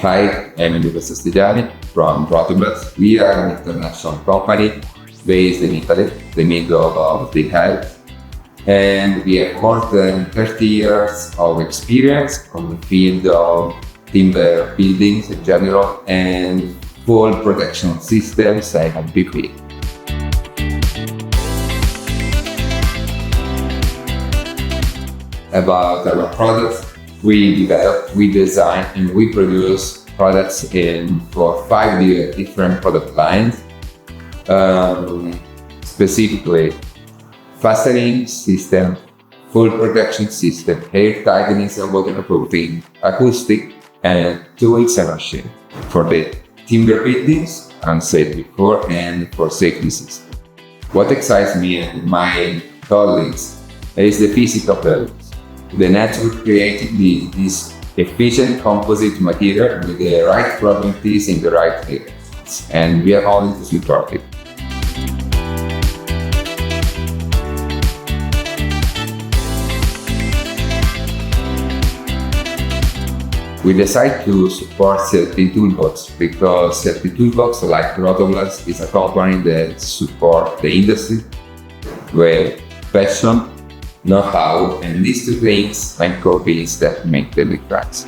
Hi, I'm Luca Sestigiani from Rothoblaas. We are an international company based in Italy, the middle of the health, and we have more than 30 years of experience on the field of timber buildings in general and full protection systems and PP. About our products, we develop, we design, and we produce products for 5 different product lines. Specifically, fastening system, full protection system, hair tightening and waterproofing, acoustic, and tools and machine. For the timber buildings, and said before, and for safety system. What excites me and my colleagues is the physical values. The nature created this efficient composite material with the right properties in the right areas, and we are only to support it. We decided to support CLT Toolbox because CLT Toolbox, like Rothoblaas, is a company that supports the industry with passion, know-how, and these two things and copies that make the difference.